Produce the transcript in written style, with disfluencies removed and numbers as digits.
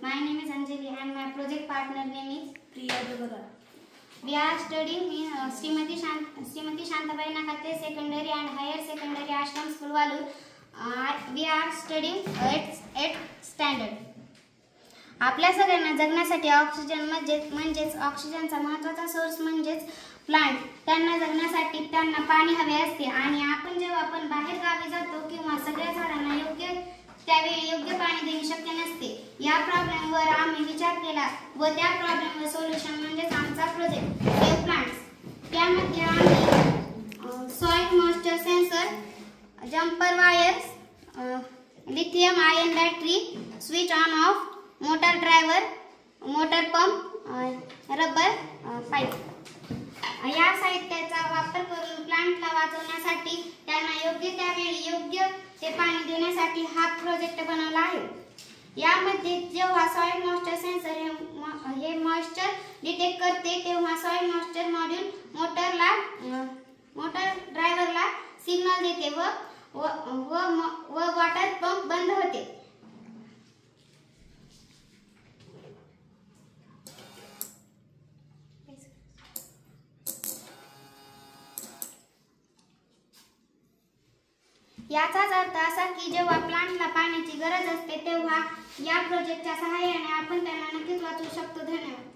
My name is Anjali and my project partner name is Priya Dugara. We are studying in Srimati Shantabai Nakate Secondary and Higher Secondary Ashram School Valur. We are studying 8th standard. आपल्या सगळ्यांना जगण्यासाठी oxygen म्हणजेच ऑक्सिजनचा महत्त्वाचा source म्हणजेच plant त्यांना जगण्यासाठी त्यांना पाणी हवे असते आणि आपण जेव्हा बाहेर गावी जातो किंवा सगळ्या झाडांना त्यावेळी योग्य पाणी देणे शक्य नसते. या प्रॉब्लेमवर आम्ही विचार केला व त्या प्रॉब्लेमवर सोल्युशन म्हणजेच आमचा प्रोजेक्ट सेव्ह प्लांट्स. त्यामध्ये आम्ही soil moisture sensor, jumper wires, lithium ion battery, switch on off, motor driver, motor pump, rubber pipe या साहित्याचा वापर करून प्लांटला वाचवण्यासाठी त्यांना योग्य त्यावेळी योग्य ते पाणी देण्यासाठी हा प्रोजेक्ट बनवला आहे. यामध्ये जेव्हा सॉइल मॉइश्चर सेन्सर हे मॉइश्चर डिटेक्ट करते तेव्हा सॉइल मॉइश्चर मॉड्यूल मोटर ड्रायव्हरला सिग्नल देते व वॉटर पंप बंद होते. याचाच अर्थ असा की जेव्हा प्लांटला पाण्याची गरज असते तेव्हा या प्रोजेक्टच्या सहाय्याने आपण त्यांना नक्कीच वाचवू शकतो. धन्यवाद.